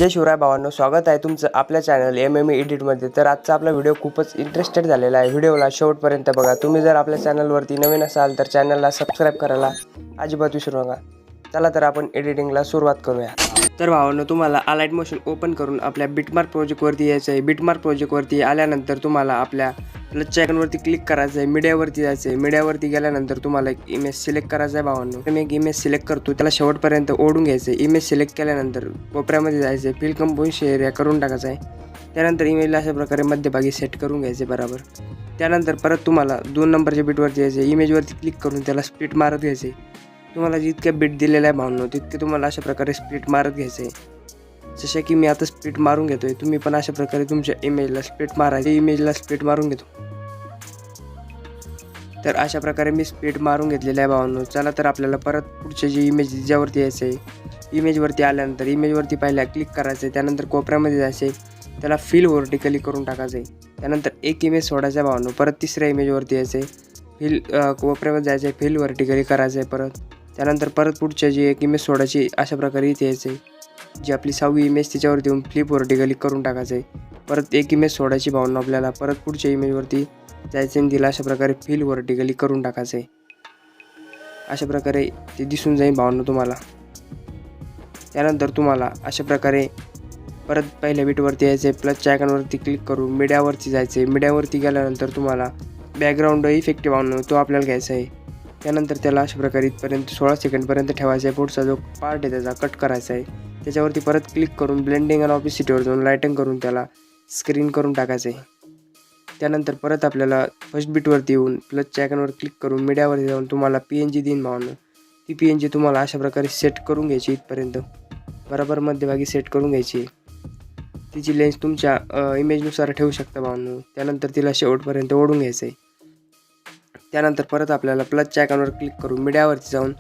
जय शिवराय भावांनो, स्वागत आहे तुमचं आपल्या चॅनल MMA एडिटमध्ये। तर आजचा आपला व्हिडिओ खूपच इंटरेस्टेड झालेला आहे। व्हिडिओला शेवटपर्यंत बघा। तुम्ही जर आपल्या चॅनलवरती नवीन असाल तर चॅनलला सबस्क्राईब करायला अजिबात विसरू नका। चला तर आपण एडिटिंगला सुरुवात करूया। तर भावांनो, तुम्हाला अलाइट मोशन ओपन करून आपल्या बिटमार्क प्रोजेक्टवरती यायचं आहे। बिटमार्क प्रोजेक्टवरती आल्यानंतर तुम्हाला आपल्या प्लसच्या आयकॉनवरती क्लिक करायचं आहे। मीडियावरती जायचं आहे। मीडियावरती गेल्यानंतर तुम्हाला एक इमेज सिलेक्ट करायचा आहे भावांनो। मी एक इमेज सिलेक्ट करतो, त्याला शेवटपर्यंत ओढून घ्यायचं आहे। इमेज सिलेक्ट केल्यानंतर कोपऱ्यामध्ये जायचं आहे, फिल कंपोजिशन एरिया करून टाकायचा आहे। त्यानंतर इमेजला अशा प्रकारे मध्यभागी सेट करून घ्यायचे बरोबर। त्यानंतर परत तुम्हाला 2 नंबरच्या बीटवरती यायचं आहे। इमेजवरती क्लिक करून त्याला स्प्लिट मारत घ्यायचे। तुम्हाला जितक्या बीट दिलेल्या आहे भावांनो तितके तुम्हाला अशा प्रकारे स्प्लिट मारत घ्यायचे आहे। जसे की मी आता स्प्लिट मारून घेतोय, तुम्ही पण अशा प्रकारे तुमच्या इमेजला स्प्लिट मारायचे। इमेजला स्प्लिट मारून घेतो। तर अशा प्रकारे मी स्प्लिट मारून घेतलेला आहे भावांनो। चला तर आपल्याला परत पुढचे जी इमेज ज्यावरती यायचं आहे, इमेजवरती आल्यानंतर इमेजवरती पहिला क्लिक करायचं आहे। त्यानंतर कोपऱ्यामध्ये जायचं आहे, त्याला फिल व्हर्टिकली करून टाकायचं आहे। त्यानंतर एक इमेज सोडायचा आहे भावांनो। परत तिसऱ्या इमेजवरती यायचं आहे, फिल कोपऱ्यामध्ये जायचं आहे, फिल व्हर्टिकली करायचं आहे परत। त्यानंतर परत पुढच्या जी एक इमेज सोडायची अशा प्रकारे इथे यायचं आहे, जी आपली 6वी इमेज त्याच्यावरती येऊन फ्लिप व्हर्टिकली करून टाकायचं आहे। परत एक इमेज सोडायची भावांनो आपल्याला। परत पुढच्या इमेजवरती जायचं आणि तिला अशा प्रकारे फिल व्हर्टिकली करून टाकायचं आहे। अशा प्रकारे ते दिसून जाईल भावांनो तुम्हाला। त्यानंतर तुम्हाला अशा प्रकारे परत पहिल्या बीटवरती यायचं आहे, प्लसच्या आयकॉनवरती क्लिक करून मीडियावरती जायचं आहे। मीडियावरती गेल्यानंतर तुम्हाला बॅकग्राऊंड इफेक्ट भावांनो तो आपल्याला घ्यायचा आहे। त्यानंतर त्याला अशा प्रकारे इथपर्यंत 16 सेकंडपर्यंत ठेवायचं आहे। पुढचा जो पार्ट आहे त्याचा कट करायचा आहे। त्याच्यावरती परत क्लिक करून ब्लेंडिंग आणि ऑपेसिटीवर जाऊन लाइटिंग करून त्याला स्क्रीन करून टाकायचं आहे। त्यानंतर परत आपल्याला फर्स्ट बीटवरती येऊन प्लसच्या आयकॉनवर क्लिक करून मीडियावरती जाऊन तुम्हाला PNG देईन भावांनो। ती PNG तुम्हाला अशा प्रकारे सेट करून घ्यायची, इथपर्यंत बरोबर मध्यभागी सेट करून घ्यायची। तिची लेन्स तुमच्या इमेजनुसार ठेवू शकता भावांनो। त्यानंतर तिला शेवटपर्यंत ओढून घ्यायचं आहे। त्यानंतर परत आपल्याला प्लसच्या आयकॉनवर क्लिक करून मीडियावरती जाऊन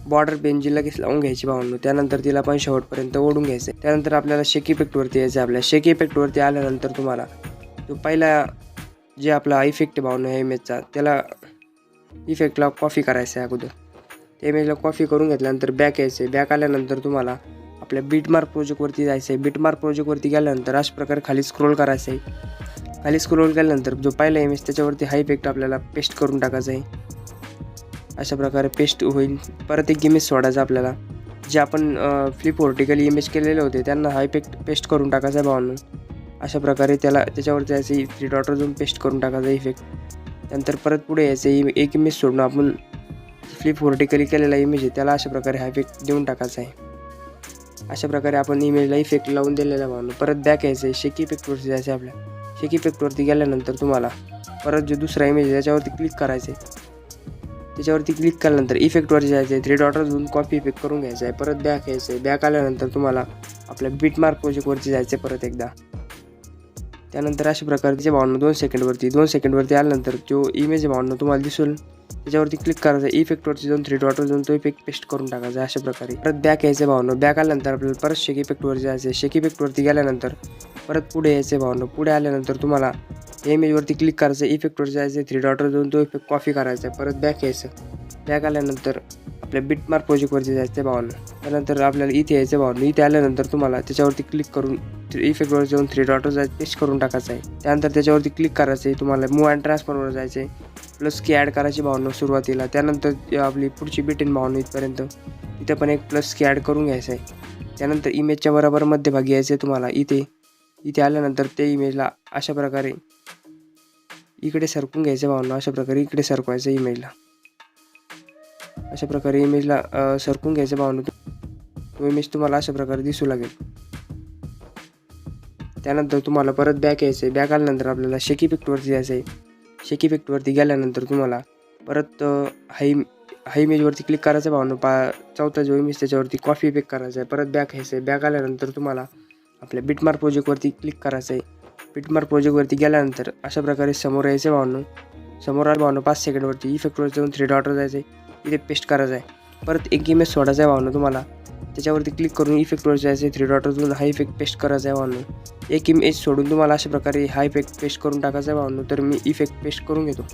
बॉर्डर पेनची लगेच लावून घ्यायची भावांनो। त्यानंतर तिला पण शेवटपर्यंत ओढून घ्यायचं आहे। त्यानंतर आपल्याला शेक इफेक्टवरती यायचं आहे। आपल्या शेक इफेक्टवरती आल्यानंतर तुम्हाला तो पहिला जे आपला इफेक्ट भावांनो ह्या इमेजचा, त्याला इफेक्टला कॉपी करायचं आहे अगोदर। त्या इमेजला कॉपी करून घेतल्यानंतर बॅक यायचं आहे। बॅक आल्यानंतर तुम्हाला आपल्या बीटमार्क प्रोजेक्टवरती जायचं आहे। बीटमार्क प्रोजेक्टवरती गेल्यानंतर अशा प्रकारे खाली स्क्रोल करायचं आहे। खाली स्क्रोल केल्यानंतर जो पहिला इमेज त्याच्यावरती हा इफेक्ट आपल्याला पेस्ट करून टाकायचा आहे। अशा प्रकारे पेस्ट होईल। परत एक इमेज सोडायचा आपल्याला, जे आपण फ्लिप व्हर्टिकली इमेज केलेले होते त्यांना हा इफेक्ट पेस्ट करून टाकायचा आहे भावांनो। अशा प्रकारे त्याला त्याच्यावरती जायचं, 3 डॉटवर जाऊन पेस्ट करून टाकायचा इफेक्ट। त्यानंतर परत पुढे यायचं, एक इमेज सोडून आपण फ्लिप व्हर्टिकली केलेला इमेज आहे त्याला अशा प्रकारे हा इफेक्ट देऊन टाकायचा आहे। अशा प्रकारे आपण इमेजला इफेक्ट लावून दिलेला भावांनो। परत बॅक यायचं आहे, शेक इफेक्टवरती जायचं आहे। आपल्या शेक इफेक्टवरती गेल्यानंतर तुम्हाला परत जो दुसरा इमेज आहे त्याच्यावरती क्लिक करायचं आहे। त्याच्यावरती क्लिक केल्यानंतर इफेक्टवरती जायचं आहे, 3 डॉटवर जाऊन कॉपी इफेक्ट करून घ्यायचं आहे। परत बॅक यायचं आहे। बॅक आल्यानंतर तुम्हाला आपल्या बीटमार्क प्रोजेक्टवरती जायचं आहे परत एकदा। त्यानंतर अशा प्रकारचे भावांनो 2 सेकंडवरती आल्यानंतर जो इमेज आहे भावांनो तुम्हाला दिसेल, त्याच्यावरती क्लिक करायचं आहे। इफेक्टवरती जाऊन 3 डॉटवर जाऊन तो इफेक्ट पेस्ट करून टाकायचा अशा प्रकारे। परत बॅक यायचं भावांनो। बॅक आल्यानंतर आपल्याला परत शेक इफेक्टवरती जायचं आहे। शेक इफेक्टवरती गेल्यानंतर परत पुढे यायचं भावांनो। पुढे आल्यानंतर तुम्हाला या इमेजवरती क्लिक करायचं आहे। इफेक्टवर जायचं आहे, 3 डॉटवर जाऊन तो इफेक्ट कॉपी करायचा आहे। परत बॅक यायचं। बॅक आल्यानंतर आपल्या बीटमार्क प्रोजेक्टवरती जायचं आहे भावांनो। त्यानंतर आपल्याला इथे यायचं भावांनो। इथे आल्यानंतर तुम्हाला त्याच्यावरती क्लिक करून इफेक्टवर जाऊन 3 डॉटवर जायचं, पेस्ट करून टाकायचं आहे। त्यानंतर त्याच्यावरती क्लिक करायचं आहे। तुम्हाला मूव्ह अँड ट्रान्सफॉर्मवर जायचं आहे, प्लस की ॲड करायची भावांनो सुरुवातीला। त्यानंतर आपली पुढची बीट येईल भावांनो इथपर्यंत, इथं पण एक प्लस की ॲड करून घ्यायचं आहे। त्यानंतर इमेजच्या बरोबर मध्यभागी यायचं आहे तुम्हाला। इथे आल्यानंतर त्या इमेजला अशा प्रकारे इकडे सरकून घ्यायचं भावांनो। अशा प्रकारे इकडे सरकवायचं इमेजला। अशा प्रकारे इमेजला सरकून घ्यायचं भावांनो। तो इमेज तुम्हाला अशा प्रकारे दिसू लागेल। त्यानंतर तुम्हाला परत बॅक यायचं आहे। बॅक आल्यानंतर आपल्याला शेक इफेक्टवरती जायचं आहे। शेक इफेक्टवरती गेल्यानंतर तुम्हाला परत हाय इमेजवरती क्लिक करायचं भावांनो। चौथा जो इमेज त्याच्यावरती कॉपी इफेक्ट करायचा आहे। परत बॅक यायचं आहे। बॅक आल्यानंतर तुम्हाला आपल्या बीटमार्क प्रोजेक्टवरती क्लिक करायचं आहे। बीटमार्क प्रोजेक्टवरती गेल्यानंतर अशा प्रकारे समोर यायचं भावांनो। समोर आलं भावांनो 5 सेकंडवरती इफेक्टवर जाऊन 3 डॉटवर जायचं आहे, इथे पेस्ट करायचं आहे। परत एक इमेज सोडायचा आहे भावांनो तुम्हाला। त्याच्यावरती क्लिक करून इफेक्टवर जायचं आहे, 3 डॉटवर जाऊन हा इफेक्ट पेस्ट करायचा आहे भावांनो। एक इमेज सोडून तुम्हाला अशा प्रकारे हा इफेक्ट पेस्ट करून टाकायचा आहे भावांनो। तर मी इफेक्ट पेस्ट करून घेतो।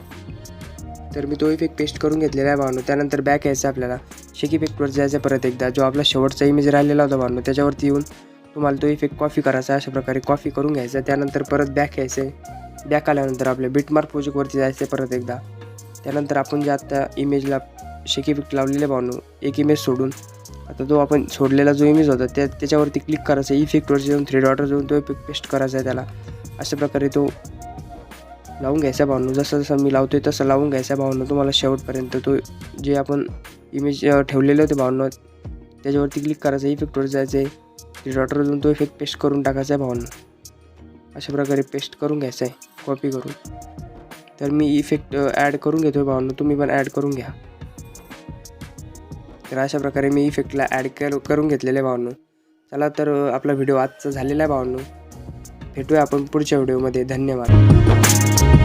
तर मी तो इफेक्ट पेस्ट करून घेतलेला आहे भावांनो। त्यानंतर बॅक यायचं आपल्याला, शेक इफेक्टवर जायचं परत एकदा, जो आपला शेवटचा इमेज राहिलेला होता भावांनो त्याच्यावरती येऊन तुम्हाला तो इफेक्ट कॉपी करायचा आहे. अशा प्रकारे कॉपी करून घ्यायचा. त्यानंतर परत बॅक यायचं आहे. बॅक आल्यानंतर आपल्या बिटमार्क प्रोजेक्टवरती जायचं आहे परत एकदा. त्यानंतर आपण जे आता इमेजला शेक इफेक्ट लावलेले भावनो, एक इमेज सोडून आता तो आपण सोडलेला जो इमेज होता त्याच्यावरती क्लिक करायचं आहे. इफेक्टवरती जाऊन 3 डॉटवर जाऊन तो इफेक्ट पेस्ट करायचा आहे त्याला. अशा प्रकारे तो लावून घ्यायचा भावनो. जसं जसं मी लावतोय तसं लावून घ्यायचा भावनो तुम्हाला शेवटपर्यंत. तो जे आपण इमेज ठेवलेले होते भावनो त्याच्यावरती क्लिक करायचं आहे. इफेक्टवर जायचं आहे. 3 डॉटवर जाऊन तो इफेक्ट पेस्ट करून टाकायचा आहे भावनो. अशा प्रकारे पेस्ट करून घ्यायचं आहे कॉपी करून. तर मी इफेक्ट ॲड करून घेतो आहे भावनो, तुम्ही पण ॲड करून घ्या. तर अशा प्रकारे मी इफेक्टला ॲड करून घेतलेलं आहे भावनो. चला तर आपला व्हिडिओ आजचा झालेला आहे भावनो. भेटूया आपण पुढच्या व्हिडिओमध्ये. धन्यवाद.